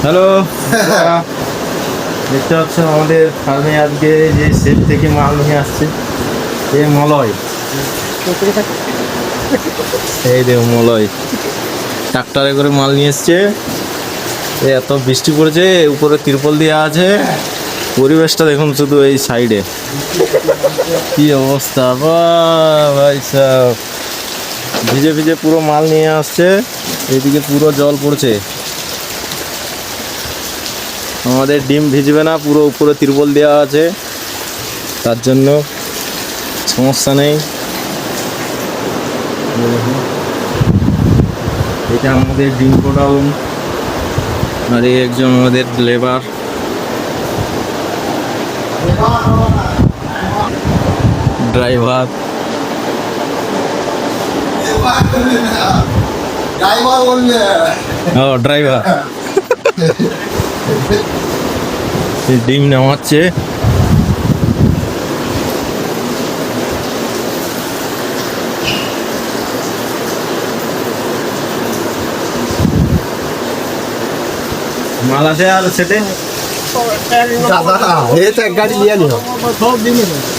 Hello. দেখতে পাচ্ছ আমাদের ফার্মে আজকে যে সেট থেকে মাল নিয়ে আসছে এ মলয়। এই দেখো মলয় ট্রাক্টরে করে মাল নিয়ে এসছে। এত বৃষ্টি পড়েছে, উপরে তিরপল দেওয়া আছে। পরিবেশটা দেখুন শুধু এই সাইডে কি অবস্থা, ভাই সাহেব ভিজে ভিজে পুরো মাল নিয়ে আসছে। এইদিকে পুরো জল পড়ছে। আমাদের ডিম ভিজবে না, পুরো উপরে তিরপল দেওয়া আছে, তার জন্য সমস্যা নেই। এটা আমাদের ডিম গোডাউন, আর এই একজন আমাদের লেবার। ড্রাইভার ও ড্রাইভার ডিম নামাচ্ছে। মাল আছে আর সেটে এক গাড়ি নিয়ে নিও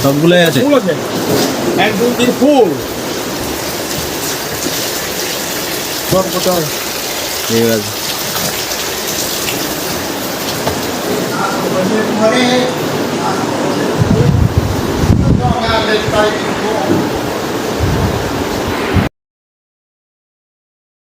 সবগুলোই আছে। এক দুই তিন ফুল ঠিক আছে।